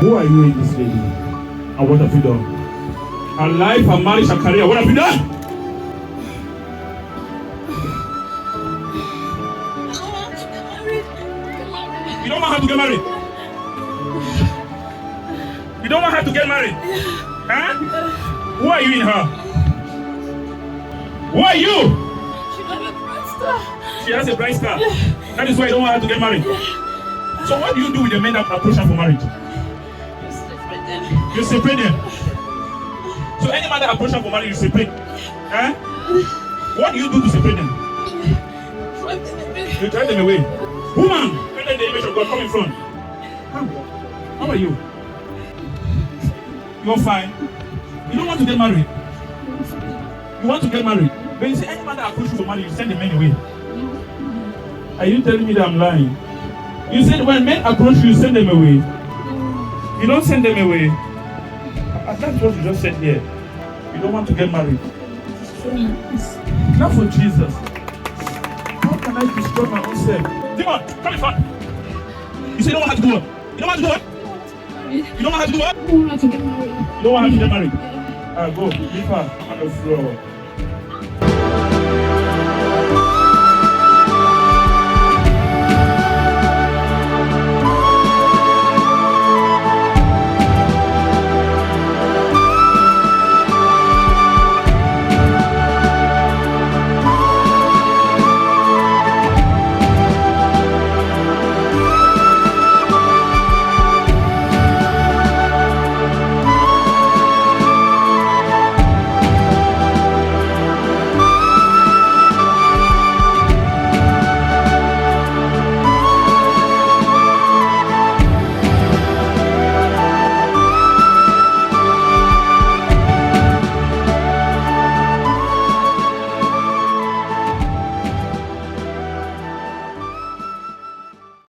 Who are you in this lady? And what have you done? Her life, her marriage, her career, what have you done? You don't want her to get married? You don't want her to get married? Huh? Who are you in her? Who are you? She has a bright star. That is why you don't want her to get married. So what do you do with the men that approach her for marriage? You separate them. So any man that approach her for marriage, you separate. Huh? What do you do to separate them? You drive them away. Woman, created the image of God, come in front. How are you? You're fine. You don't want to get married. You want to get married. But you say any man that approach you for marriage, you send the men away. Are you telling me that I'm lying? You said when men approach you, send them away. You don't send them away. That's what you just said here. You don't want to get married. Not for Jesus. How can I destroy my own self? Demon, come in front. You say you don't want her to do what? You don't want her to do what? You don't want her to do what? I don't want her to get married. You don't want her to get married? Go, leave her on the floor.